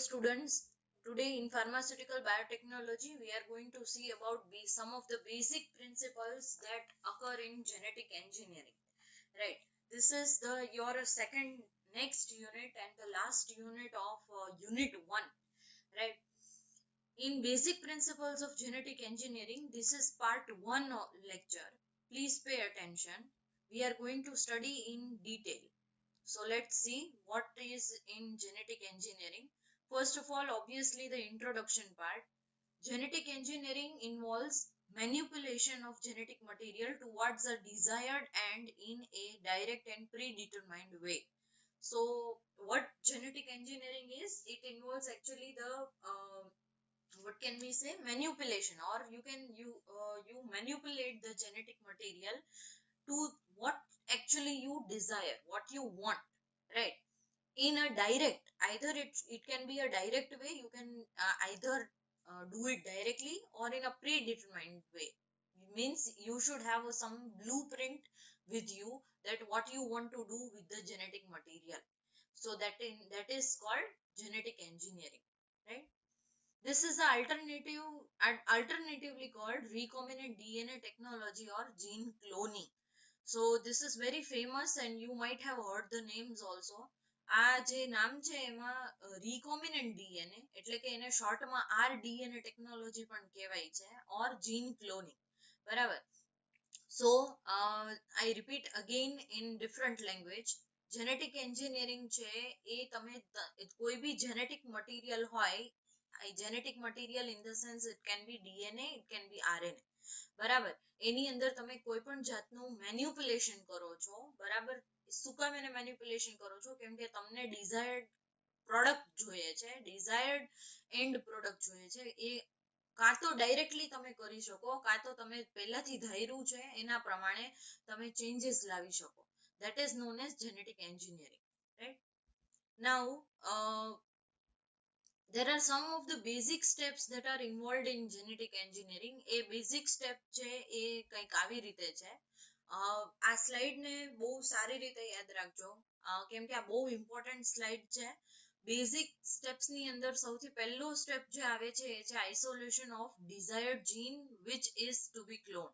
students, today in pharmaceutical biotechnology, we are going to see about some of the basic principles that occur in genetic engineering. Right. This is the your second next unit and the last unit of unit one. Right. In basic principles of genetic engineering, this is part one of lecture. Please pay attention. We are going to study in detail. So let's see what is in genetic engineering. First of all, obviously the introduction part. Genetic engineering involves manipulation of genetic material towards a desired end in a direct and predetermined way. So what genetic engineering is, it involves actually the what can we say, manipulation, or you manipulate the genetic material to what actually you desire, what you want, right? In a direct, either it can be a direct way, you can either do it directly or in a predetermined way. It means you should have some blueprint with you that what you want to do with the genetic material. So that is called genetic engineering, right? This is the alternatively called recombinant DNA technology or gene cloning. So this is very famous and you might have heard the names also. આ જે નામ છે એમાં recombinant DNA એટલે કે એને શોર્ટમાં rDNA technology પણ કહેવાય છે or gene cloning. બરાબર. So I repeat again in different language. Genetic engineering છે એ તમે કોઈ બી genetic material હોય, genetic material in the sense it can be DNA, it can be RNA. બરાબર. એની અંદર તમે કોઈ પણ જાતનું મેન્યુપ્યુલેશન કરો છો. બરાબર. શું કામ એને મેન્યુપ્યુલેશન કરો છો? કેમ કે તમને ડિઝાયર્ડ પ્રોડક્ટ જોઈએ છે, ડિઝાયર્ડ એન્ડ પ્રોડક્ટ જોઈએ છે. એ કાં તો ડાયરેક્ટલી તમે કરી શકો, કાં તો તમે પહેલાથી ધાર્યું છે એના પ્રમાણે તમે ચેન્જીસ લાવી શકો. That is known as genetic engineering, right? Now there are some of the basic steps that are involved in genetic engineering. A basic step છે એ કંઈક આવી રીતે છે. આ સ્લાઇડ ને બહુ સારી રીતે યાદ રાખજો, કેમ કે આ બહુ ઇમ્પોર્ટન્ટ સ્લાઇડ છે. બેઝિક સ્ટેપ્સ ની અંદર સૌથી પહેલો સ્ટેપ જે આવે છે એ છે isolation of desired gene which is to be clone.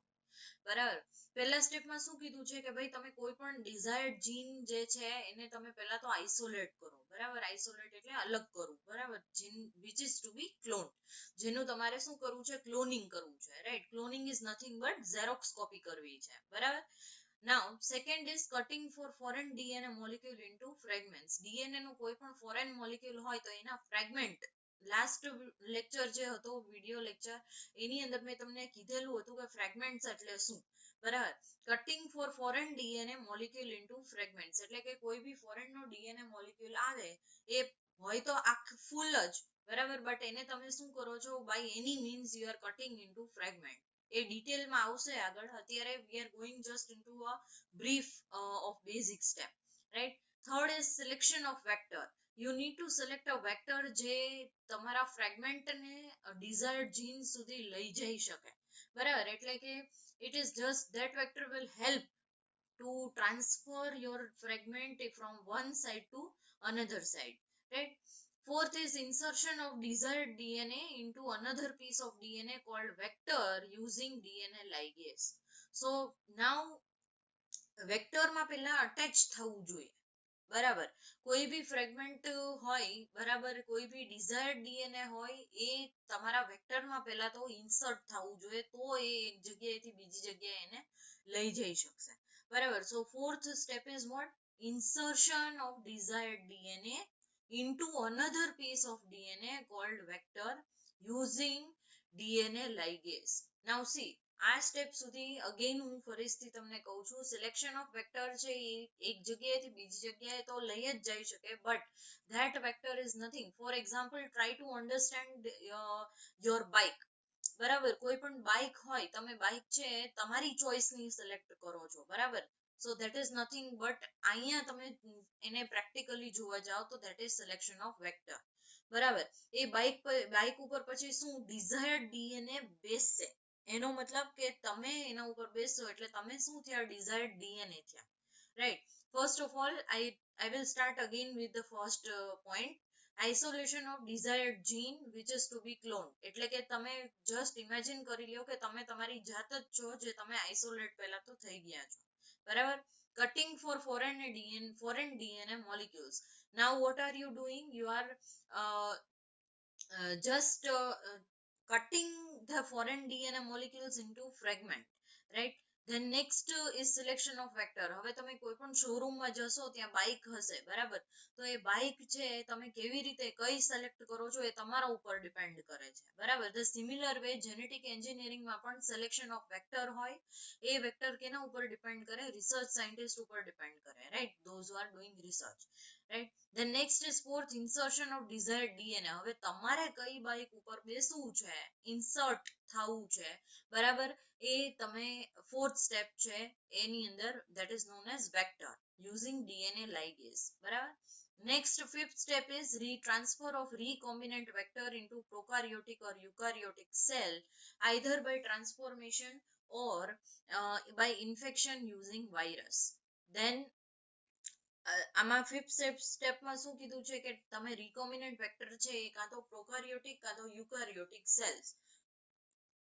બરાબર. પહેલા સ્ટેપમાં શું કીધું છે કે ભાઈ તમે કોઈ પણ ડિઝાયર્ડ જીન જે છે એને તમે પહેલા તો આઇસોલેટ કરો. બરાબર. આઇસોલેટ એટલે અલગ કરવું. બરાબર. Gene which is to be clone, જેનું તમારે શું કરવું છે, ક્લોનિંગ કરવું છે, right? Cloning is nothing but Xerox copy કરવી છે. બરાબર. Now second is cutting for foreign DNA molecule into fragments. DNA નું કોઈ પણ foreign molecule હોય તો એના fragment, લાસ્ટ લેક્ચર જે હતો વિડિયો લેક્ચર, એની અંદર મેં તમને કીધેલું હતું કે ફ્રેગમેન્ટ્સ એટલે શું. બરાબર. Cutting for foreign DNA molecule into fragments એટલે કે કોઈ બી ફોરેન નો ડીએનએ મોલિક્યુલ આવે એ હોય તો આખું ફૂલ જ, બરાબર, બટ એને તમે શું કરો છો, by any means you are cutting into fragment. એ ડિટેલમાં આવશે આગળ. અત્યારે we are going just into a brief of basic step, right? Third is selection of vector. You need to select a vector જે તમારા ફ્રેગમેન્ટને ડિઝાયર્ડ જીન સુધી લઈ જઈ શકે. બરાબર. એટલે કે it is just that vector will help to transfer your fragment from one side to another side, right? Fourth is insertion of desired DNA into another piece of DNA called vector using DNA ligase. So now vector માં પહેલા attach થવું જોઈએ. બરાબર. કોઈ બી fragment હોય, બરાબર, કોઈ બી desired DNA હોય, એ તમારા વેક્ટરમાં પહેલા તો ઇન્સર્ટ થવું જોઈએ, તો એ એક જગ્યાએથી બીજી જગ્યાએ એને લઈ જઈ શકશે. બરાબર. So fourth step is what? Insertion of desired DNA into another piece of DNA called vector using DNA ligase. Now see, આ સ્ટેપ સુધી અગેન હું ફરીથી તમને કહું છું, સિલેક્શન ઓફ વેક્ટર છે એ એક જગ્યાએથી બીજી જગ્યાએ તો લઈ જ જઈ શકે, but that vector is nothing. For example, try to understand your bike. બરાબર. કોઈ પણ બાઇક હોય, તમે બાઇક છે તમારી ચોઇસની સિલેક્ટ કરો છો. બરાબર. So that is nothing but અહીંયા તમે એને પ્રેક્ટિકલી જોવા જાઓ તો that is selection of vector. બરાબર. એ બાઇક ઉપર પછી શું ડિઝાયર્ડ ડીએનએ બેસશે, એનો મતલબ કે તમે એના ઉપર બેસો એટલે તમે શું થયા, ડિઝાયર્ડ ડીએનએ થયા, right? First of all I will start again with the first point. isolation of desired gene which is to be cloned. એટલે કે તમે just imagine કરી લ્યો કે તમે તમારી જાત જ છો જે તમે isolate પહેલા તો થઈ ગયા છો, બરાબર. cutting for foreign DNA molecules. Now what are you doing? You are uh, just cutting the foreign DNA molecules into fragment, right? Then next is selection of vector. હવે તમે કોઈ પણ શોરૂમ માં જશો ત્યાં બાઇક હશે, બરાબર, તો એ બાઇક છે તમે કેવી રીતે કઈ સિલેક્ટ કરો છો એ તમારા ઉપર ડિપેન્ડ કરે છે, બરાબર. The similar way genetic engineering માં પણ સિલેક્શન ઓફ વેક્ટર હોય, એ વેક્ટર કેના ઉપર ડિપેન્ડ કરે? રિસર્ચ સાયન્ટિસ્ટ ઉપર ડિપેન્ડ કરે, right, those who are doing research, right. then next is fourth insertion of desired DNA. હવે તમારે કઈ બાઇક ઉપર બેસવું છે, ઇન્સર્ટ થવું છે, બરાબર, એ તમે fourth step છે એની અંદર, that is known as vector using DNA ligase, બરાબર. next fifth step is transfer of recombinant vector into prokaryotic or eukaryotic cell either by transformation or by infection using virus. then આમાં fifth સ્ટેપમાં શું કીધું છે કે તમે recombinant vector છે એ કાં તો પ્રોકાર્યોટિક કાં તો યુકાર્યોટિક સેલ્સ,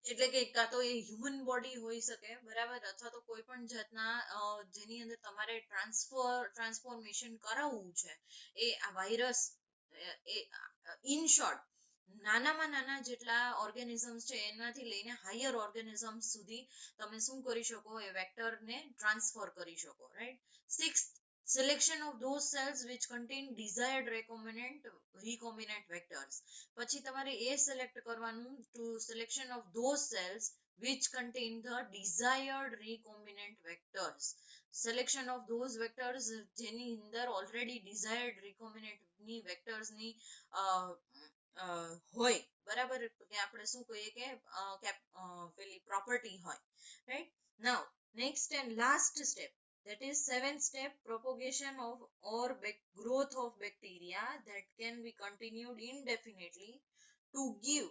એટલે કે કાં તો એ હ્યુમન બોડી હોઈ શકે, બરાબર, અથવા તો કોઈ પણ જાતના જેની અંદર તમારે ટ્રાન્સફોર્મેશન કરાવવું છે એ આ વાયરસ, એ ઇન શોર્ટ નાનામાં નાના જેટલા ઓર્ગેનિઝમ્સ છે એનાથી લઈને હાયર ઓર્ગેનિઝમ્સ સુધી તમે શું કરી શકો? એ વેક્ટરને ટ્રાન્સફર કરી શકો, right. Sixth, selection of those cells which contain desired recombinant vectors. પછી તમારે એ સિલેક્ટ કરવાનું to selection of those cells which contain the desired recombinant vectors. selection of those vectors જેની અંદર already desired recombinant ની vectors ની હોય, બરાબર, કે આપણે શું કહીએ કે પેલી પ્રોપર્ટી હોય, right. now next and last step, that is seventh step, propagation of or growth of bacteria that can be continued indefinitely to give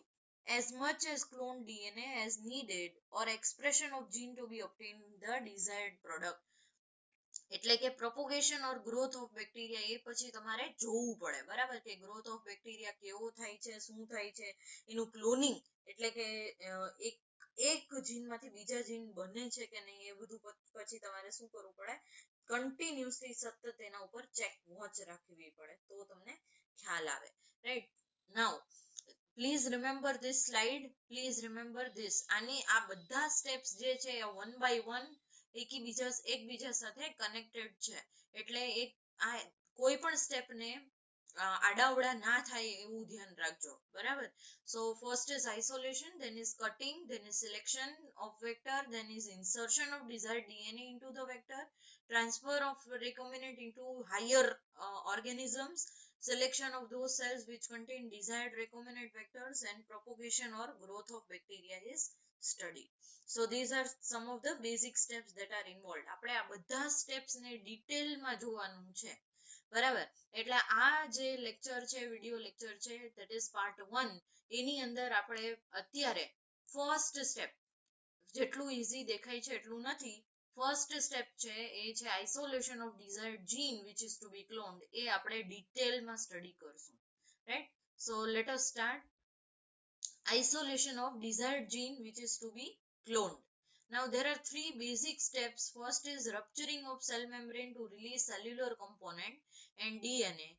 as much as cloned DNA as needed or expression of gene to be obtained the desired product. એટલે કે propagation or growth of bacteria એ પછી તમારે જોવું પડે, બરાબર, કે growth of bacteria કેવો થાય છે, શું થાય છે, એનું ક્લોનિંગ એટલે કે એક જીન માંથી બીજા જીન બને છે કે નહીં એ બધું પછી તમારે શું કરવું પડે? કન્ટિન્યુઅસલી સતત એના ઉપર વોચ રાખવી પડે તો તમને ખ્યાલ આવે, right. Now please remember this slide, please remember this. આની આ બધા સ્ટેપ્સ જે છે વન બાય વન એકબીજા સાથે કનેક્ટેડ છે, એટલે આ કોઈ પણ સ્ટેપને આડાવડા ના થાય એવું ધ્યાન રાખજો, બરાબર. so first is isolation, then is cutting, then is selection of vector, then is insertion of desired DNA into the vector, transfer of recombinant into higher organisms, selection of those cells which contain desired recombinant vectors, and propagation or growth of bacteria is studied. so these are some of the basic steps that are involved. આપણે આ બધા steps ને detail માં જોવાનું છે, બરાબર. એટલે આ જે લેક્ચર છે, વિડિયો લેક્ચર છે, that is part 1, એની અંદર આપણે અત્યારે ફર્સ્ટ સ્ટેપ, જેટલું ઈઝી દેખાય છે એટલું નથી, ફર્સ્ટ સ્ટેપ છે એ છે isolation of desired gene which is to be cloned, એ આપણે ડિટેલમાં સ્ટડી કરશું, right. so let us start. isolation of desired gene which is to be cloned. Now there are three basic steps. First is rupturing of cell membrane to release cellular component and DNA.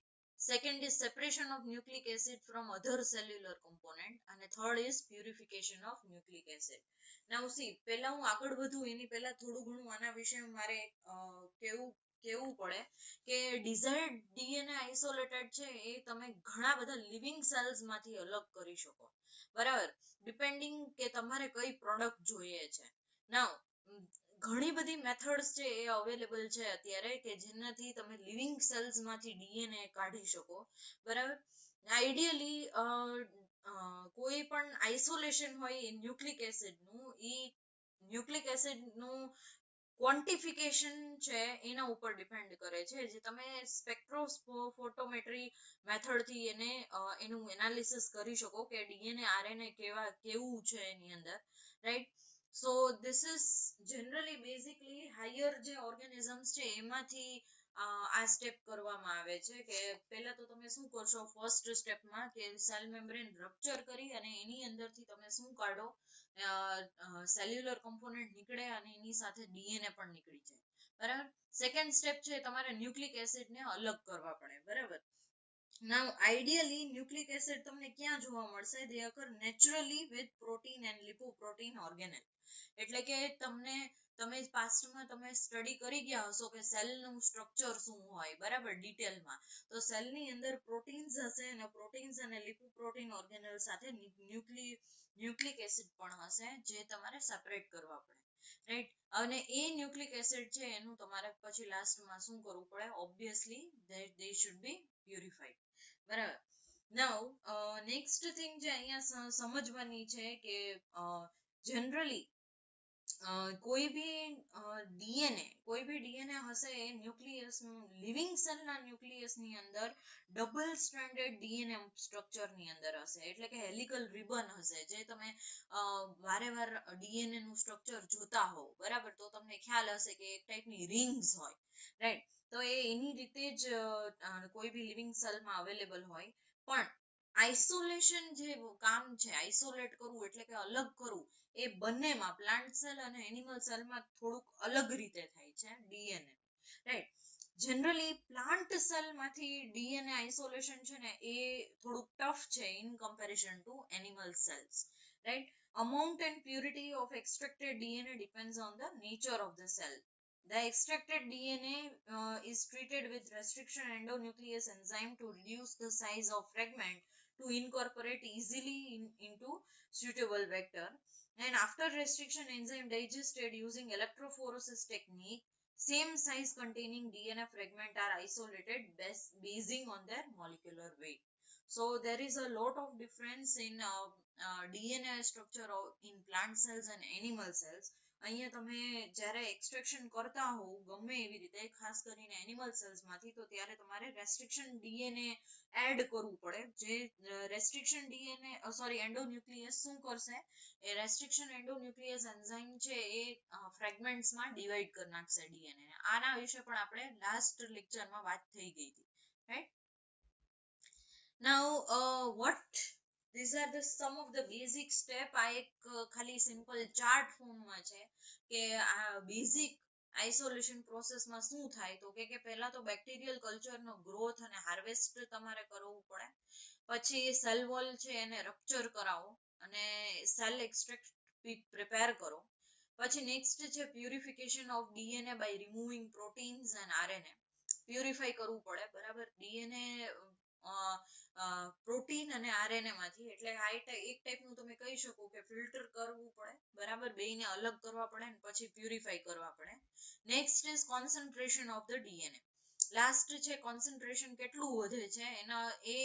Second is separation of nucleic acid from other cellular component, and third is purification of nucleic acid. Now see, પહેલા હું આગળ વધું એની પહેલા થોડું ઘણું આના વિશે મારે કેવું પડે કે desired DNA isolated છે એ તમે ઘણા બધા living cells માંથી અલગ કરી શકો, બરાબર, ડિપેન્ડિંગ કે તમારે કઈ પ્રોડક્ટ જોઈએ છે. નાઉ ઘણી બધી મેથડ્સ છે એ અવેલેબલ છે અત્યારે કે જેનાથી તમે લિવિંગ સેલ્સ માંથી ડીએનએ કાઢી શકો, બરાબર. આઈડિયલી કોઈ પણ આઇસોલેશન હોય એ ન્યુક્લિક એસિડ નું, એ ન્યુક્લિક એસિડ નું ક્વોન્ટિફિકેશન છે એના ઉપર ડિપેન્ડ કરે છે, જે તમે સ્પેક્ટ્રોફોટોમેટ્રી મેથડ થી એનું એનાલિસિસ કરી શકો કે ડીએનએ આરએનએ કેવું છે એની અંદર, right. so this is generally basically higher જે organisms છે એમાંથી આ સ્ટેપ કરવામાં આવે છે કે પહેલા તો તમે શું કરશો ફર્સ્ટ સ્ટેપમાં કે સેલ મેમ્બ્રેન રપ્ચર કરી અને એની અંદરથી તમે શું કાઢો સેલ્યુલર કોમ્પોનન્ટ નીકળે અને એની સાથે ડીએનએ પણ નીકળી જાય બરાબર સેકન્ડ સ્ટેપ છે તમારે ન્યુક્લિક એસિડ ને અલગ કરવા પડે બરાબર Now, ideally, nucleic acid તમને ક્યાં જોવા મળશે? They occur naturally with protein and lipoprotein organelle. એટલે કે તમે પાસ્ટમાં તમે સ્ટડી કરી ગયા હશો કે સેલનું સ્ટ્રક્ચર શું હોય બરાબર ડિટેલમાં તો સેલની અંદર પ્રોટીન્સ હશે અને પ્રોટીન્સ અને લિપોપ્રોટીન ઓર્ગેનલ સાથે ન્યુક્લિક એસિડ પણ હશે જે તમારે સેપરેટ કરવા પડે રાઈટ અને એ ન્યુક્લિક એસિડ છે એનું તમારે પછી લાસ્ટમાં શું કરવું પડે obviously they should be purified બરાબર નાઉ નેક્સ્ટ થિંગ જે અહીંયા સમજવાની છે કે જનરલી કોઈ બી ડીએનએ હશે એ ન્યુક્લિયસ લિવિંગ સેલના ન્યુક્લિયસ ની અંદર ડબલ સ્ટ્રેન્ડેડ ડીએનએ સ્ટ્રક્ચર ની અંદર હશે એટલે કે હેલિકલ રિબન હશે જે તમે વારે વાર ડીએનએ નું સ્ટ્રક્ચર જોતા હોવ બરાબર તો તમને ખ્યાલ હશે કે એક ટાઈપની રિંગ્સ હોય રાઈટ તો એની રીતે જ કોઈ બી લિવિંગ સેલમાં અવેલેબલ હોય પણ આઇસોલેશન જે કામ છે આઇસોલેટ કરવું એટલે કે અલગ કરવું એ બંનેમાં પ્લાન્ટ સેલ અને એનિમલ સેલમાં થોડુંક અલગ રીતે થાય છે ડીએનએ રાઈટ જનરલી પ્લાન્ટ સેલમાંથી ડીએનએ આઇસોલેશન છે ને એ થોડુંક ટફ છે in comparison to animal cells right amount and purity of extracted DNA depends on the nature of the cell. The extracted DNA is treated with restriction endonuclease enzyme to reduce the size of fragment to incorporate easily into suitable vector. And after restriction enzyme digested using electrophoresis technique, same size containing DNA fragment are isolated basing on their molecular weight. So there is a lot of difference in DNA structure in plant cells and animal cells. અહીંયા તમે જ્યારે extraction કરતા હો ગમે એવી રીતે ખાસ કરીને એનિમલ સેલ્સ માંથી તો ત્યારે તમારે રેસ્ટ્રિક્શન ડીએનએ એડ કરવું પડે જે રેસ્ટ્રિક્શન ડીએનએ સોરી એન્ડોન્યુક્લિયસ શું કરશે એ રેસ્ટ્રિક્શન એન્ડોન્યુક્લિયસ એન્ઝાઇમ છે એ ફ્રેગમેન્ટ્સમાં ડિવાઈડ કરી નાખશે ડીએનએ આના વિશે પણ આપણે લાસ્ટ લેક્ચરમાં વાત થઈ ગઈ હતી right Now, what these are the some of the basic step આ એક ખાલી સિમ્પલ ચાર્ટ ફોર્મમાં છે કે આ બેઝિક આઇસોલેશન પ્રોસેસમાં શું થાય તો કે પહેલા તો બેક્ટેરિયલ કલ્ચરનો ગ્રોથ અને હાર્વેસ્ટ તમારે કરવું પડે પછી સેલ વોલ છે એને રપ્ચર કરાવો અને સેલ એક્સટ્રેક્ટ પ્રિપેર કરો પછી નેક્સ્ટ છે purification of DNA by removing proteins and RNA purify કરવું પડે બરાબર ડીએનએ પ્રોટીન અને આરએનએ માંથી એટલે આ એક ટાઈપનું તમે કહી શકો કે ફિલ્ટર કરવું પડે બરાબર બેયને અલગ કરવા પડે અને પછી પ્યુરિફાઈ કરવા પડે next is concentration of the DNA last છે કોન્સન્ટ્રેશન કેટલું વધે છે એના એ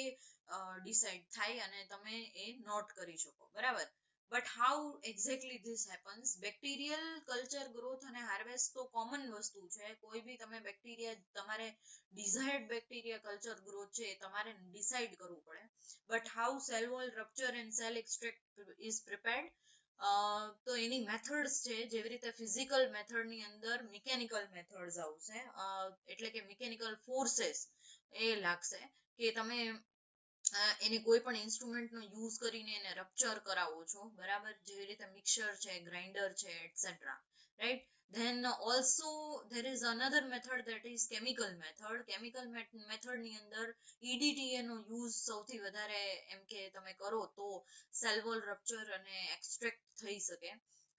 ડિસાઈડ થાય અને તમે એ નોટ કરી શકો બરાબર but how exactly this happens bacterial culture growth અને હાર્વેસ્ટ તો કોમન વસ્તુ છે કોઈ બી તમે બેક્ટેરિયા તમારે ડિઝાયર્ડ બેક્ટેરિયા કલ્ચર ગ્રોથ છે તમારે ડિસાઇડ કરવું પડે but how cell wall rupture and cell extract is prepared તો એની મેથડ્સ છે જેવી રીતે ફિઝિકલ મેથડની અંદર મિકેનિકલ મેથડ્સ આવશે એટલે કે મિકેનિકલ ફોર્સેસ એ લાગશે કે તમે એને કોઈ પણ ઇન્સ્ટ્રુમેન્ટનો યુઝ કરીને એને રપ્ચર કરાવો છો બરાબર જેવી રીતે મિક્સર છે ગ્રાઇન્ડર છે etcetera right then also there is another method that is chemical method ની અંદર EDTA નો યુઝ સૌથી વધારે એમ કે તમે કરો તો સેલ વોલ રપ્ચર અને એક્સટ્રેક્ટ થઈ શકે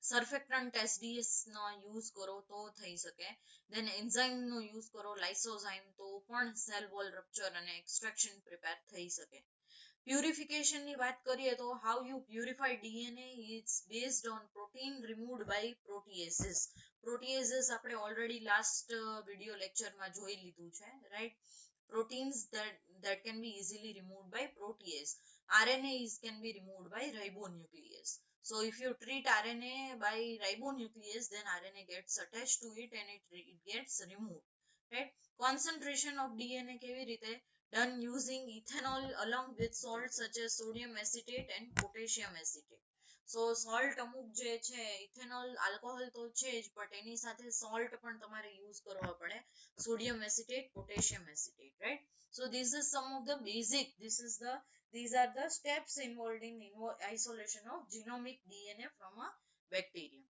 સર્ફેક્ટન્ટ SDS નો યુઝ કરો તો થઈ શકે then enzyme નો યુઝ કરો લાઇસોઝાઇમ તો પણ સેલ વોલ રપ્ચર અને એક્સટ્રેક્શન પ્રિપેર થઈ શકે Purification ની વાત કરીએ તો how you purify DNA is based on protein removed by proteases આપણે already last video lecture માં જોઈ લીધું છે right proteins that can be easily removed by protease RNA can be removed by ribonuclease so if you treat RNA by ribonuclease then RNA gets attached to it and it gets removed right concentration of DNA કેવી રીતે done using ethanol along with salts such as sodium acetate and potassium acetate so salt અમુક જે છે ethanol alcohol તો છે જ but એની સાથે salt પણ તમારે યુઝ કરવા પડે sodium acetate potassium acetate right so this is some of the basic these are the steps involved in isolation of genomic DNA from a bacterium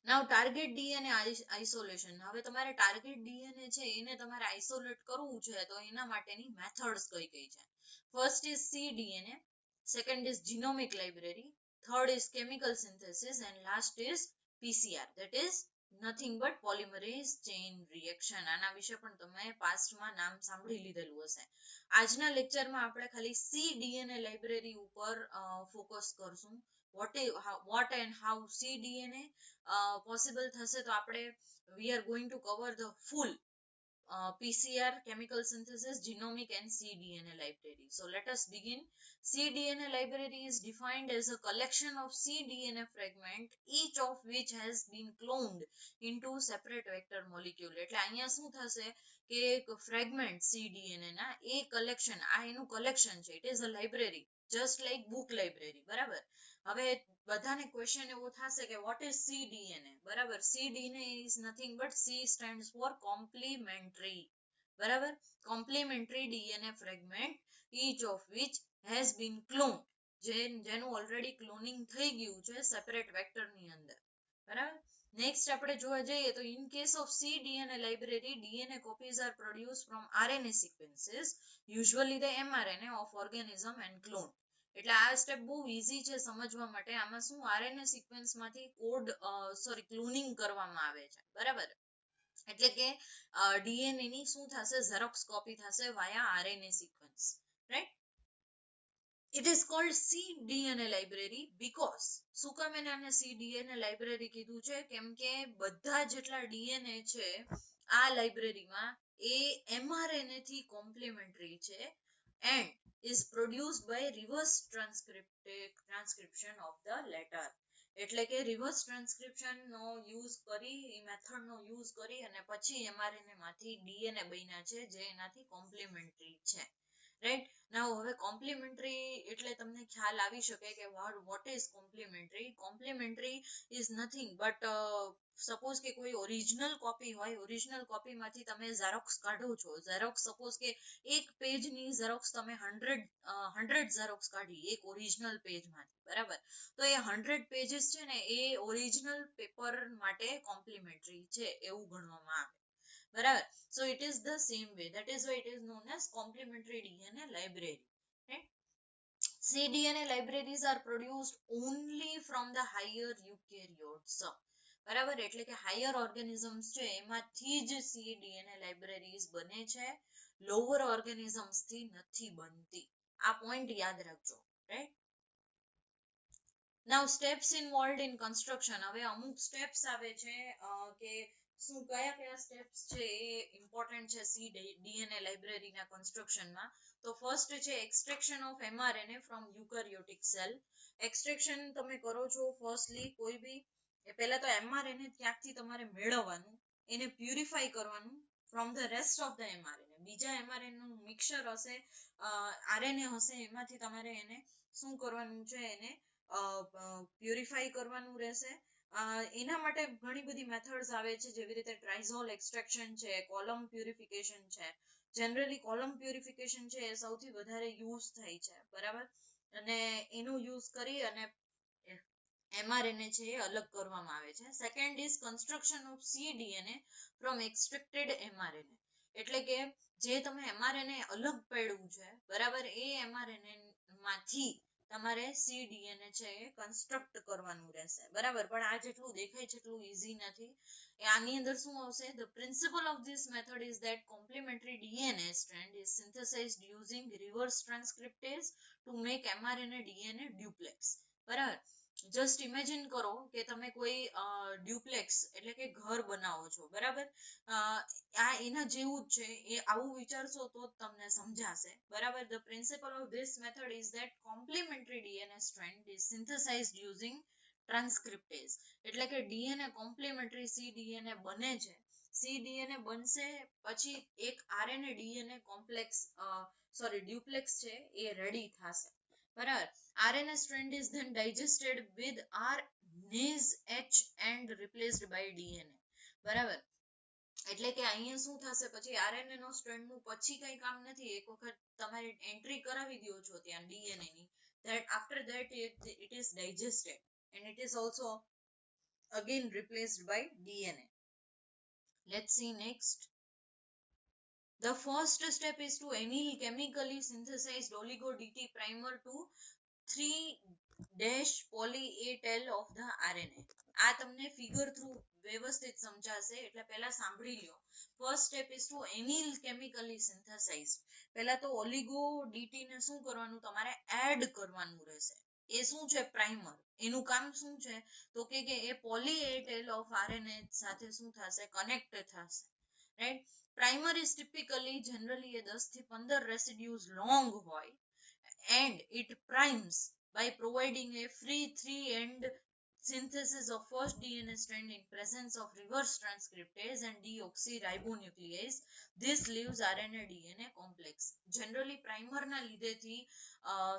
now target DNA isolation હવે તમારે target DNA છે એને તમારે isolate કરવું છે તો એના માટેની methods કઈ કઈ છે first is cDNA second is genomic library third is chemical synthesis and last is PCR that is nothing but polymerase chain reaction આના વિશે પણ તમે પાસ્ટમાં નામ સાંભળી લીધેલું હશે આજના લેક્ચરમાં આપણે ખાલી cDNA library ઉપર ફોકસ કરશું what and how cDNA possible થશે તો આપણે we are going to cover the full PCR, chemical synthesis, genomic and cDNA library. So let us begin. cDNA library is defined as a collection of cDNA fragment, each of which has been cloned into separate vector molecule. એટલે અહીંયા શું થશે કે fragment cDNA ના એ collection આ એનું collection છે it is a library just like book library બરાબર હવે બધાને question એવો થશે કે what is cDNA બરાબર cDNA is nothing but C stands for complementary બરાબર complementary DNA fragment each of which has been cloned જેનું already cloning થઈ ગયું છે separate vector ની અંદર બરાબર next આપણે જોવા જઈએ તો in case of cDNA library DNA copies are produced from RNA sequences usually the mRNA of organism and clone એટલે આ સ્ટેપ બહુ ઈઝી છે સમજવા માટે આમાં શું આરએનએ સિક્વન્સ માંથી કોડ ક્લોનિંગ કરવામાં આવે છે બરાબર એટલે કે ડીએનએ ની શું થશે ઝેરોક્સ કોપી થશે via RNA sequence right it is called cDNA library because શું કામ એને આને cDNA library કીધું છે કેમ કે બધા જેટલા ડીએનએ છે આ લાઇબ્રેરીમાં એ mRNA થી કોમ્પ્લિમેન્ટરી છે and is produced by reverse transcription of the letter એટલે કે reverse transcription નો use કરી એ method નો use કરી અને પછી mRNA માંથી DNA બન્યા છે જે એનાથી કોમ્પ્લિમેન્ટરી છે રાઈટ નાઉ હવે કોમ્પ્લિમેન્ટરી એટલે તમને ખ્યાલ આવી શકે કે what is complementary is nothing but suppose કે કોઈ ઓરિજિનલ કોપી હોય ઓરિજિનલ કોપી માંથી તમે ઝેરોક્સ કાઢો છો ઝેરોક્સ સપોઝ કે એક પેજ ની ઝેરોક્સ તમે 100 ઝેરોક્સ કાઢી એક ઓરિજિનલ પેજ માંથી બરાબર તો એ 100 પેજીસ છે ને એ ઓરિજિનલ પેપર માટે કોમ્પ્લિમેન્ટરી છે એવું ગણવામાં આવે બરાબર so it is the same way that is why it is known as complementary DNA library right cDNA libraries are produced only from the higher eukaryotes બરાબર એટલે કે હાયર ઓર્ગેનિઝમ્સ છે એમાંથી જ cDNA libraries બને છે લોઅર ઓર્ગેનિઝમ્સ થી નથી બનતી આ પોઈન્ટ યાદ રાખજો right now steps involved in construction હવે અમુક સ્ટેપ્સ આવે છે કે શું કયા કયા સ્ટેપ્સ છે એ ઇમ્પોર્ટન્ટ છે cDNA library ના કન્સ્ટ્રક્શન માં તો ફર્સ્ટ છે extraction of mRNA from eukaryotic cell extraction તમે કરો છો ફર્સ્ટલી કોઈ બી પહેલા તો mRNA ત્યાંથી તમારે મેળવવાનું એને પ્યુરિફાઈ કરવાનું from the rest of the mRNA બીજા mRNA નું મિક્સચર હશે RNA હશે એમાંથી તમારે એને શું કરવાનું છે એને પ્યુરિફાઈ કરવાનું રહેશે એના માટે ઘણી બધી મેથડ્સ આવે છે જેવી રીતે ટ્રાઇઝોલ એક્સટ્રેક્શન છે કોલમ પ્યુરિફિકેશન છે જનરલી કોલમ પ્યુરિફિકેશન છે એ સૌથી વધારે યુઝ થાય છે બરાબર અને એનો યુઝ કરી અને mRNA છે એ અલગ કરવામાં આવે છે second is construction of cDNA from extracted mRNA એટલે કે જે તમે mRNA અલગ પાડ્યું છે બરાબર એ mRNA માંથી તમારે cDNA છે એ કન્સ્ટ્રક્ટ કરવાનું રહેશે બરાબર પણ આ જેટલું દેખાય છે એટલું ઈઝી નથી આની અંદર શું આવશે the principle of this method is that complementary DNA strand is synthesized using reverse transcriptase to make mRNA DNA duplex બરાબર જસ્ટ ઇમેજિન કરો કે તમે કોઈ ડ્યુપ્લેક્સ એટલે કે ઘર બનાવો છો બરાબર આ એના જેવું જ છે એ આવું વિચારશો તો જ તમને સમજાશે બરાબર the principle of this method is that complementary DNA strand is synthesized using transcriptase એટલે કે DNA complementary cDNA બને છે cDNA બનશે પછી એક RNA DNA complex ડ્યુપ્લેક્સ છે એ રેડી થશે બરાબર. RNA strand is then digested with RNase H and replaced by DNA. બરાબર. એટલે કે અહીંયા શું થશે, પછી RNA નો સ્ટ્રેન્ડ નું પછી કઈ કામ નથી, એક વખત તમારે એન્ટ્રી કરાવી દો છો ત્યાં DNA ની, that after that it is digested and it is also again replaced by DNA. Let's see next. The first step is to anneal chemically synthesized oligo-DT primer to 3' poly A tail of the RNA. આ તમને figure through વ્યવસ્થિત સમજાશે, એટલે પહેલા સાંભળી લ્યો. First step is to anneal chemically synthesize. પહેલા તો ઓલિગો ડીટી ને શું કરવાનું, તમારે એડ કરવાનું રહેશે. એ શું છે, પ્રાઇમર. એનું કામ શું છે, તો કે એ poly A tail of RNA સાથે શું થશે, કનેક્ટ થશે, right. Primer is typically generally એ 10 થી 15 રેસિડ્યુઝ લોંગ હોય, and it primes by providing a free 3-end synthesis of first DNA strand in presence of reverse transcriptase and deoxyribonuclease. This leaves RNA DNA complex. Generally primer ના લીધેથી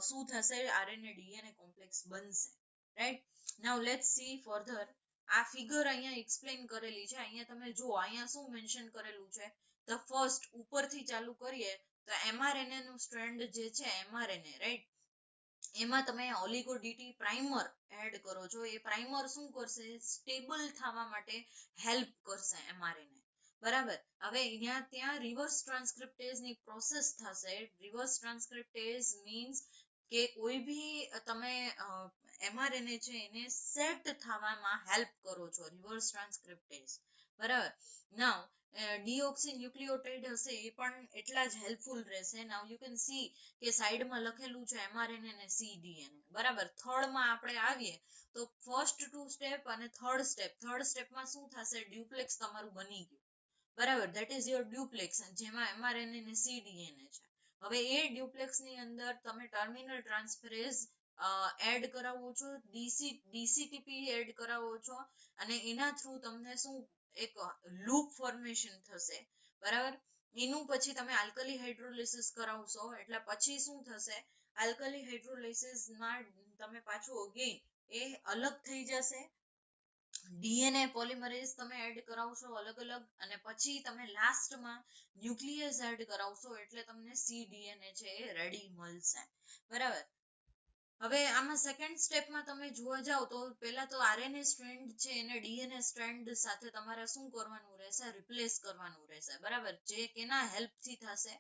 શું થશે, RNA DNA complex બનશે, right. Now let's see further. આ figure અહીંયા explain કરેલી છે, અહીંયા તમે જુઓ, અહીંયા શું મેન્શન કરેલું છે, the first ઉપરથી ચાલુ કરીએ તો mRNA નું સ્ટ્રેન્ડ જે છે, mRNA, રાઈટ, એમાં તમે ઓલિગો ડીટી પ્રાઇમર એડ કરો છો. એ પ્રાઇમર શું કરશે, સ્ટેબલ થવા માટે હેલ્પ કરશે mRNA. બરાબર. હવે અહીંયા ત્યાં રિવર્સ ટ્રાન્સક્રિપ્ટેઝ ની પ્રોસેસ થશે. રિવર્સ ટ્રાન્સક્રિપ્ટેઝ મીન્સ કે કોઈ ભી તમે mRNA છે એને સેટ થવામાં હેલ્પ કરો છો, રિવર્સ ટ્રાન્સક્રિપ્ટેઝ. બરાબર. નાઉ deoxynucleotide હશે એ પણ એટલા જ હેલ્પફુલ રહેશે. નાઉ યુ કેન સી કે સાઈડમાં લખેલું છે mRNA અને cDNA. બરાબર. થર્ડ માં આપણે આવીએ તો ફર્સ્ટ 2 સ્ટેપ અને થર્ડ સ્ટેપમાં શું થશે, ડ્યુપ્લેક્સ તમારું બની ગયું. બરાબર. ધેટ ઇઝ યોર ડ્યુપ્લેક્સ, જેમાં mRNA અને cDNA છે. હવે એ ડ્યુપ્લેક્સ ની અંદર તમે ટર્મિનલ ટ્રાન્સફરેઝ એડ કરાવો છો, ડીસીટીપી એડ કરાવો છો, અને એના થ્રુ તમને શું એક લૂપ ફોર્મેશન થશે. બરાબર. એનું પછી તમે આલ્કલી હાઇડ્રોલિસિસ કરાવશો, એટલે પછી શું થશે, આલ્કલી હાઇડ્રોલિસિસ માં તમે પાછું અગેન એ અલગ થઈ જશે. ડીએનએ પોલિમરેઝ તમે એડ કરાવશો અલગ અલગ, અને પછી તમે લાસ્ટમાં ન્યુક્લિયસ એડ કરાવશો, એટલે તમને cDNA છે એ રેડી મળશે. બરાબર. હવે આમાં સેકન્ડ સ્ટેપમાં તમે જોવા જાવ તો પહેલા તો આરએનએ સ્ટ્રેન્ડ છે એને ડીએનએ સ્ટ્રેન્ડ સાથે તમારે શું કરવાનું રહેશે, રિપ્લેસ કરવાનું રહેશે. બરાબર. જે કેના હેલ્પથી થશે,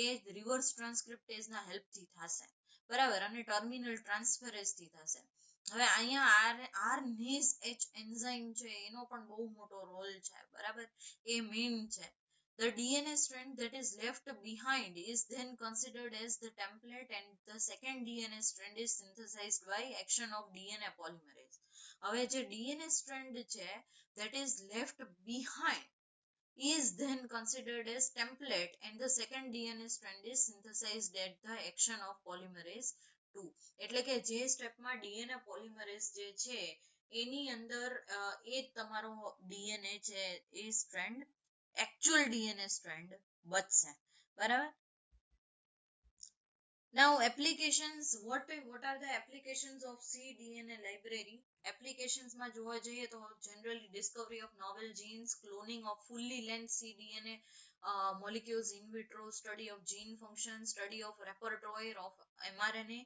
એ રિવર્સ ટ્રાન્સક્રિપ્ટેઝ ના હેલ્પથી થશે. બરાબર. અને ટર્મિનલ ટ્રાન્સફરેઝ થી થશે. હવે અહીંયા RNase H એન્ઝાઇમ છે એનો પણ બહુ મોટો રોલ છે. બરાબર. એ મેઇન છે. The DNA strand that is left behind is then considered as the template, and the second DNA strand is synthesized by action of DNA polymerase. હવે જે DNA strand છે that is left behind is then considered as template, and the second DNA strand is synthesized at the action of polymerase 2. એટલે કે જે સ્ટેપમાં DNA polymerase જે છે એની અંદર એ તમારો DNA છે એ સ્ટ્રેન્ડ actual DNA strand બચશે. બરાબર. Now applications, what are the applications of cDNA library? Applications માં જોવા જઈએ તો generally discovery of novel genes, cloning of fully length cDNA molecules in vitro, study of gene function, study of repertoire of mRNA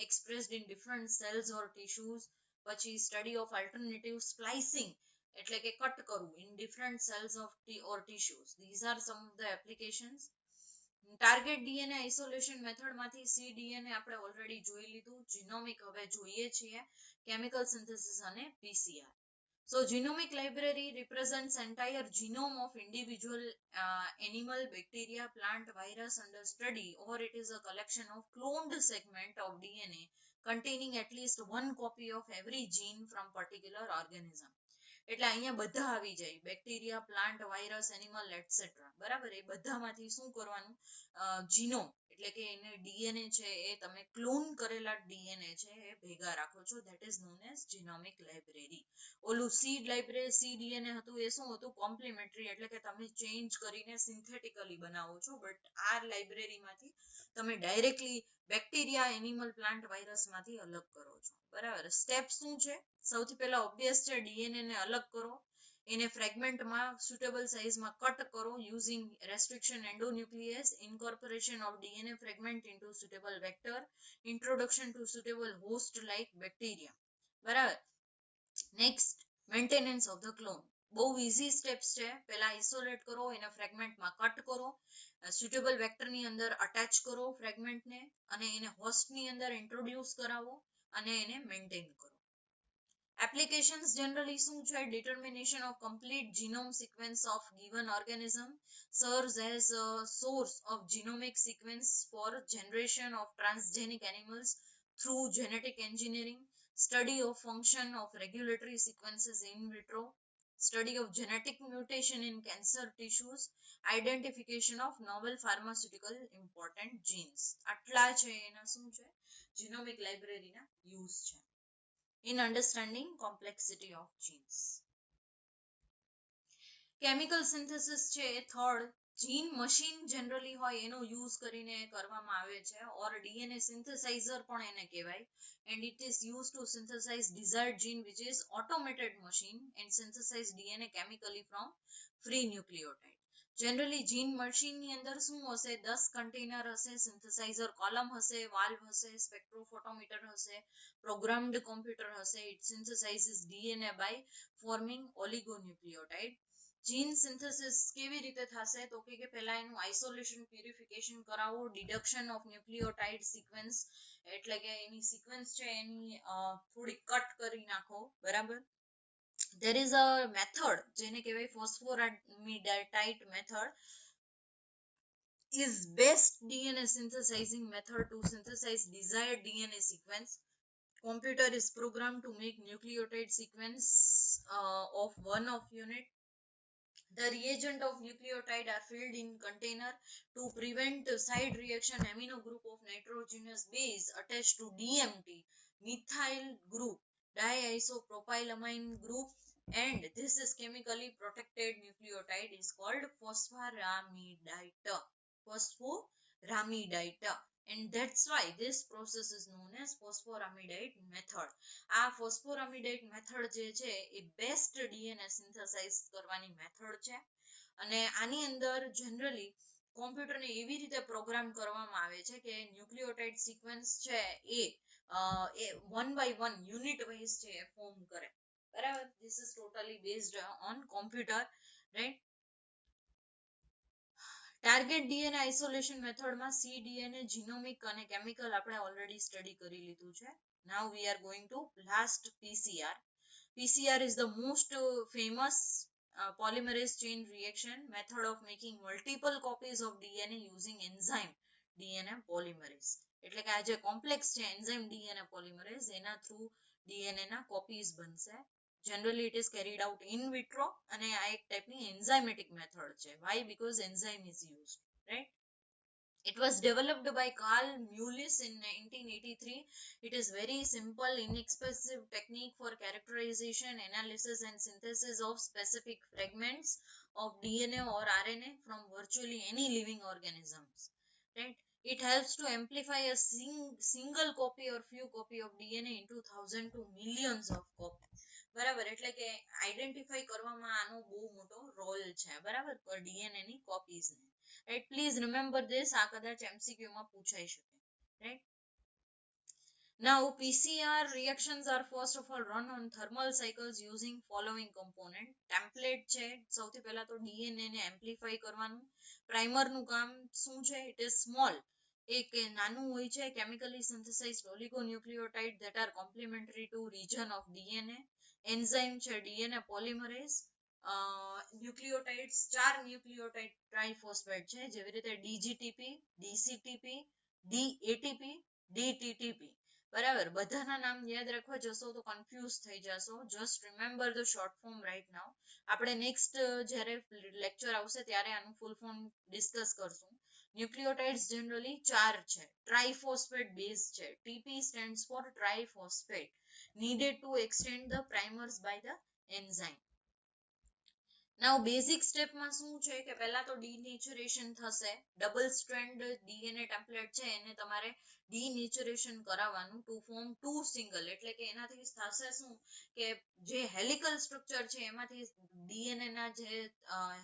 expressed in different cells or tissues, પછી study of alternative splicing, એટલે કે cut કરવું in different cells of or tissues. These are some of the applications. Target DNA isolation method માંથી cDNA આપણે already જોઈ લીધું. જીનોમિક હવે જોઈએ છીએ, કેમિકલ સિન્થેસિસ અને PCR. So genomic library represents entire genome of individual animal, bacteria, plant, virus under study, or it is a collection of cloned segment of DNA containing at least one copy of every gene from particular organism. એટલે અહીંયા બધા આવી જાય, bacteria, plant, virus, animal etcetera. બરાબર. એ બધામાંથી શું કરવાનું, genome એટલે કે એને ડીએનએ છે એ તમે ક્લોન કરેલા ડીએનએ છે એ ભેગા રાખો છો, that is known as genomic library. ઓલું સીડ લાઇબ્રેરી સીડીએનએ હતું એ શું હતું, કોમ્પ્લિમેન્ટરી, એટલે કે તમે ચેન્જ કરીને સિન્થેટિકલી બનાવો છો, બટ આ લાઇબ્રેરીમાંથી તમે directly bacteria, animal, plant, virus માંથી અલગ કરો છો. બરાબર. સ્ટેપ શું છે? સૌથી પહેલા ઓબ્વિયસ છે, ડીએનએ ને અલગ કરો, એને ફ્રેગમેન્ટમાં સુટેબલ સાઇઝમાં કટ કરો using restriction endonuclease, incorporation of DNA fragment into suitable vector, introduction to suitable host like bacteria. બરાબર. Next, maintenance of the clone. બહુ ઇઝી સ્ટેપ્સ છે. પહેલા આઇસોલેટ કરો, એને ફ્રેગમેન્ટમાં કટ કરો, સુટેબલ વેક્ટરની અંદર અટેચ કરો ફ્રેગમેન્ટને, અને એને હોસ્ટની અંદર ઇન્ટ્રોડ્યુસ કરાવો અને એને મેન્ટેન કરો. એપ્લિકેશન્સ જનરલી શું છે? Determination of complete genome sequence of given organism serves as a source of genomic sequence for generation of transgenic animals through genetic engineering, study of function of regulatory sequences in vitro, study of genetic mutation in cancer tissues, identification of novel pharmaceutical important genes. આટલા છે એના શું છે? જીનોમિક લાઇબ્રેરીના use છે in understanding complexity of genes. Chemical synthesis છે એ third, જીન machine generally હોય એનો use કરીને કરવામાં આવે છે, ઓર ડીએનએ સિન્થેસાઇઝર પણ એને કહેવાય, and it is used to synthesize desired gene which is automated machine and synthesize DNA chemically from free nucleotide. Generally gene machine ની અંદર શું હશે? 10 કન્ટેનર હશે, સિન્થેસાઇઝર કોલમ હશે, વાલ્વ હશે, સ્પેક્ટ્રોફોટોમીટર હશે, પ્રોગ્રામ્ડ કોમ્પ્યુટર હશે. It synthesizes DNA by forming oligonucleotide. Gene synthesis કેવી રીતે થશે? તો કે પહેલા એનું આઇસોલેશન, પ્યુરિફિકેશન કરાવો, ડિડક્શન ઓફ ન્યુક્લિયોટાઇડ સિક્વન્સ, એટલે કે એની સિક્વન્સ છે એની થોડી કટ કરી નાખો. બરાબર. there is a method જેને કહેવાય phosphoramidite method is best DNA synthesizing method to synthesize desired DNA sequence. Computer is programmed to make nucleotide sequence of one of unit. The reagent of nucleotide are filled in container to prevent side reaction. Amino group of nitrogenous base attached to DMT methyl group diisopropylamine group, and this is chemically protected nucleotide is called phosphoramidite. Phosphoramidite. And that's why this process is known as phosphoramidite method. આ phosphoramidite method જે છે એ best DNA synthesise કરવાની method છે, અને આની અંદર generally કોમ્પ્યુટરને એવી રીતે પ્રોગ્રામ કરવામાં આવે છે કે ન્યુક્લિયોટાઇડ સિક્વન્સ છે એ one by one unit wise છે એ ફોર્મ કરે. બરાબર. This is totally based on computer, right. Target DNA isolation મેથડમાં સીડીએનએ, જીનોમિક અને કેમિકલ આપણે ઓલરેડી સ્ટડી કરી લીધું છે. Now we are going to last PCR. PCR is the most famous polymerase chain reaction method of making multiple copies of DNA using enzyme DNA polymerase. એટલે કે આ જે કોમ્પ્લેક્સ છે એન્ઝાઇમ ડીએનએ પોલિમરેઝ, એના through DNA ના copies બનશે. Generally it is carried out in vitro, અને આ એક ટાઈપની enzymatic method છે. Why? Because enzyme is used, right? It was developed by Carl Mullis in 1983. It is very simple, inexpensive technique for characterization, analysis and synthesis of specific fragments of DNA or RNA from virtually any living organisms, right? It helps to amplify a single copy or few copy of DNA into thousands to millions of copies. બરાબર. એટલે કે identify કરવામાં આનો બહુ મોટો role છે. બરાબર. પર ડીએનએ ની કોપીઝ ને, right? Please remember this. આ કદાચ MCQ માં પૂછાઈ શકે, right? Now PCR reactions are first of all run on thermal cycles using following component. Template છે, સૌથી પહેલા તો DNA ને એમ્પ્લિફાઈ કરવાનું. પ્રાઇમર નું કામ શું છે? It is small. એક નાનું હોય છે, chemically synthesized oligonucleotide that are complementary to region of DNA. Enzyme છે ડીએનએ પોલિમરેઝ. ન્યુક્લિયોટાઇડ્સ 4 ન્યુક્લિયોટાઇડ ટ્રાઇફોસ્ફેટ છે, જેવી રીતે ડીજીટીપી, ડીસીટીપી, ડીએટીપી, ડીટીટીપી. બરાબર, બધાના નામ યાદ રાખવા જશો તો કન્ફ્યુઝ થઈ જશો. Just remember the short form right now. આપણે નેક્સ્ટ જ્યારે લેક્ચર આવશે ત્યારે આનું ફૂલ ફોર્મ ડિસ્કસ કરશું. ન્યુક્લિયોટાઇડ્સ જનરલી 4 છે. ટ્રાઇફોસ્ફેટ બેઝ છે. TP stands for triphosphate, needed to extend the primers by the enzyme. Now basic સ્ટેપમાં શું છે કે પહેલા તો ડીનેચરેશન થશે. ડબલ સ્ટ્રેન્ડ ડીએનએ ટેમ્પલેટ છે એને તમારે ડીનેચરેશન કરાવવાનું ટુ ફોર્મ 2 સિંગલ, એટલે કે એનાથી થશે શું કે જે હેલિકલ સ્ટ્રક્ચર છે એમાંથી ડીએનએ ના જે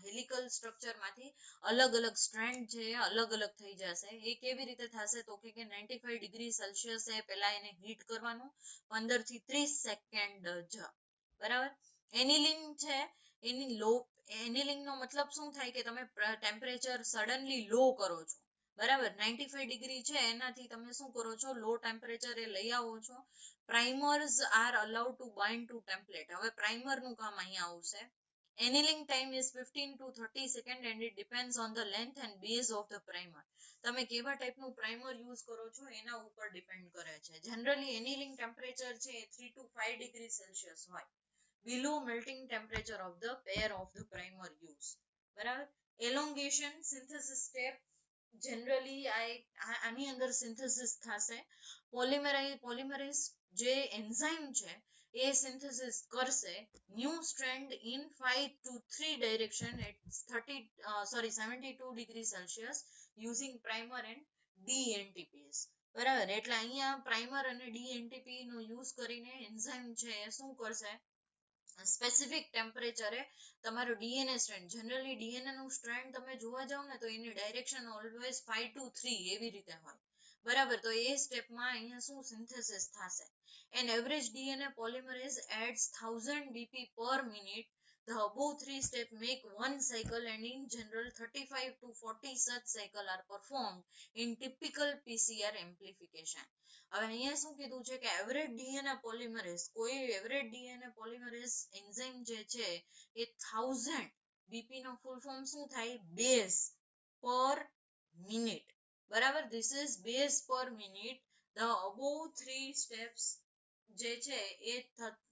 હેલિકલ સ્ટ્રક્ચર માંથી અલગ અલગ સ્ટ્રેન્ડ છે અલગ અલગ થઈ જશે. એ કેવી રીતે થશે તો કે 95 ડિગ્રી સેલ્સિયસે પહેલા એને હીટ કરવાનું 15 થી 30 સેકન્ડ જ. બરાબર. એનિલિન છે એની લો, એનિલિંગ નો મતલબ શું થાય કે તમે ટેમ્પરેચર સડનલી લો કરો છો. બરાબર, 95 ડિગ્રી છે એનાથી તમે શું કરો છો, લો ટેમ્પરેચર એ લઈ આવો છો. Primers are allowed to bind to template. હવે પ્રાઇમર નું કામ અહીંયા આવશે. Annealing time is 15 to 30 seconds and it depends on the length and base of the primer. તમે કેવા ટાઈપનું પ્રાઇમર યુઝ કરો છો એના ઉપર ડિપેન્ડ કરે છે. જનરલી એનિલિંગ ટેમ્પરેચર છે 3 to 5 ડિગ્રી સેલ્સિયસ હોય, below melting temperature of the pair of the primer use. બરાબર. elongation synthesis step, જનરલી આની અંદર સિન્થેસિસ થશે. પોલિમરેઝ જે એન્ઝાઇમ છે એ સિન્થેસિસ કરશે new strand in 5 to 3 direction at 72 degree Celsius using primer and DNTPs. બરાબર, એટલે અહીંયા પ્રાઇમર અને ડીએનટીપી નો યુઝ કરીને એન્ઝાઇમ છે એ શું કરશે, સ્પેસિફિક ટેમ્પરેચરે તમારો ડીએનએ સ્ટ્રેન્ડ, જનરલી ડીએનએ નું સ્ટ્રેન્ડ તમે જોવા જાવ ને તો એની ડાયરેક્શન ઓલવેઝ 5 to 3 એવી રીતે હોય. બરાબર, તો એ સ્ટેપમાં અહીંયા શું સિન્થેસિસ થશે. An average DNA polymerase adds 1000 BP per minute. The above 3 steps make one cycle and in general 35 to 40 such cycle are performed in typical PCR amplification. હવે અહીંયા શું કીધું છે કે એવરેજ ડીએનએ પોલિમરેઝ, કોઈ એવરેજ ડીએનએ પોલિમરેઝ એન્ઝાઇમ જે છે એ 1000 BP નો full form શું થાય, બેઝ પર મિનિટ. બરાબર, this is base per minute. The above 3 steps જે છે એ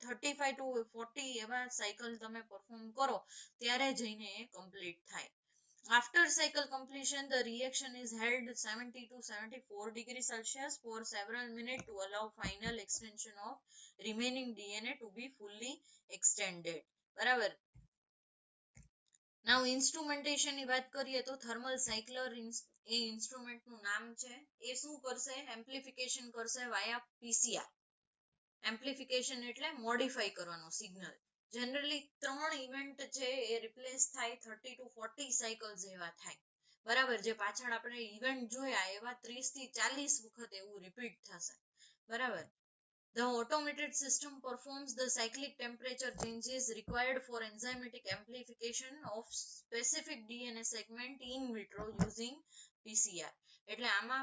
35 to 40 એવા સાયકલ તમે પરફોર્મ કરો ત્યારે જઈને એ કમ્પ્લીટ થાય. After cycle completion, the reaction is held 70 to 74 degrees Celsius for several minutes to allow final extension of remaining DNA to be fully extended. બરાબર. Now instrumentation ની વાત કરીએ તો થર્મલ સાયક્લર એ ઇન્સ્ટ્રુમેન્ટ નું નામ છે. એ શું કરશે, એમ્પ્લિફિકેશન કરશે વાયા પીસીઆર. એમ્પ્લિફિકેશન એટલે મોડિફાઈ કરવાનો સિગ્નલ. જનરલી 3 ઇવેન્ટ છે એ રિપ્લેસ થાય 30 to 40 સાયકલ્સ એવા થાય. બરાબર, જે પાછળ આપણે ઇવેન્ટ જોયા એવા 30 થી 40 વખત એવું રિપીટ થશે. બરાબર. The automated system performs the cyclic temperature changes required for enzymatic amplification of specific DNA segment in vitro using PCR. એટલે આમાં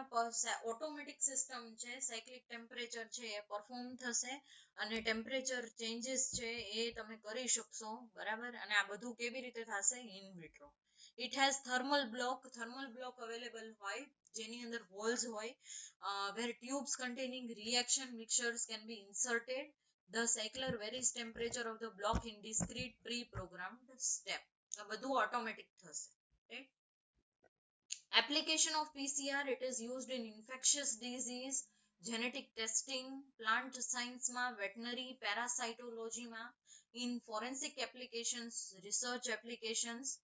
ઓટોમેટિક સિસ્ટમ છે, સાયક્લિક ટેમ્પરેચર છે એ પરફોર્મ થશે અને ટેમ્પરેચર ચેન્જીસ છે એ તમે કરી શકશો. બરાબર, અને આ બધું કેવી રીતે થશે, in vitro. It has thermal block available હોય જેની અંદર હોલ્સ હોય, where tubes containing reaction mixtures can be inserted. The cycler varies temperature of the block in discrete pre-programmed step. આ બધું ઓટોમેટિક થશે. right? Application of PCR, it is used in infectious disease, genetic testing, plant science માં, veterinary parasitology માં, in forensic applications, research applications.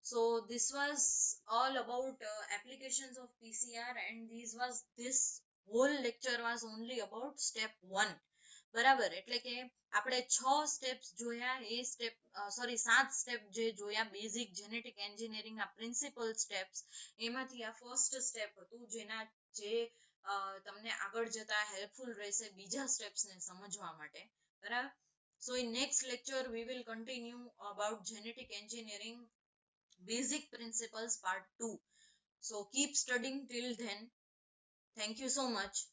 So this was all about applications of PCR and this whole lecture was only about step 1. બરાબર, એટલે કે આપણે 6 steps જોયા, એ step 7 step જે જોયા basic genetic engineering ના પ્રિન્સિપલ સ્ટેપ્સ, એમાંથી આ ફર્સ્ટ સ્ટેપ હતું જેના જે તમને આગળ જતા હેલ્પફુલ રહેશે બીજા સ્ટેપ્સ ને સમજવા માટે. બરાબર. So in next lecture we will continue about genetic engineering basic principles part 2. So keep studying till then. Thank you so much.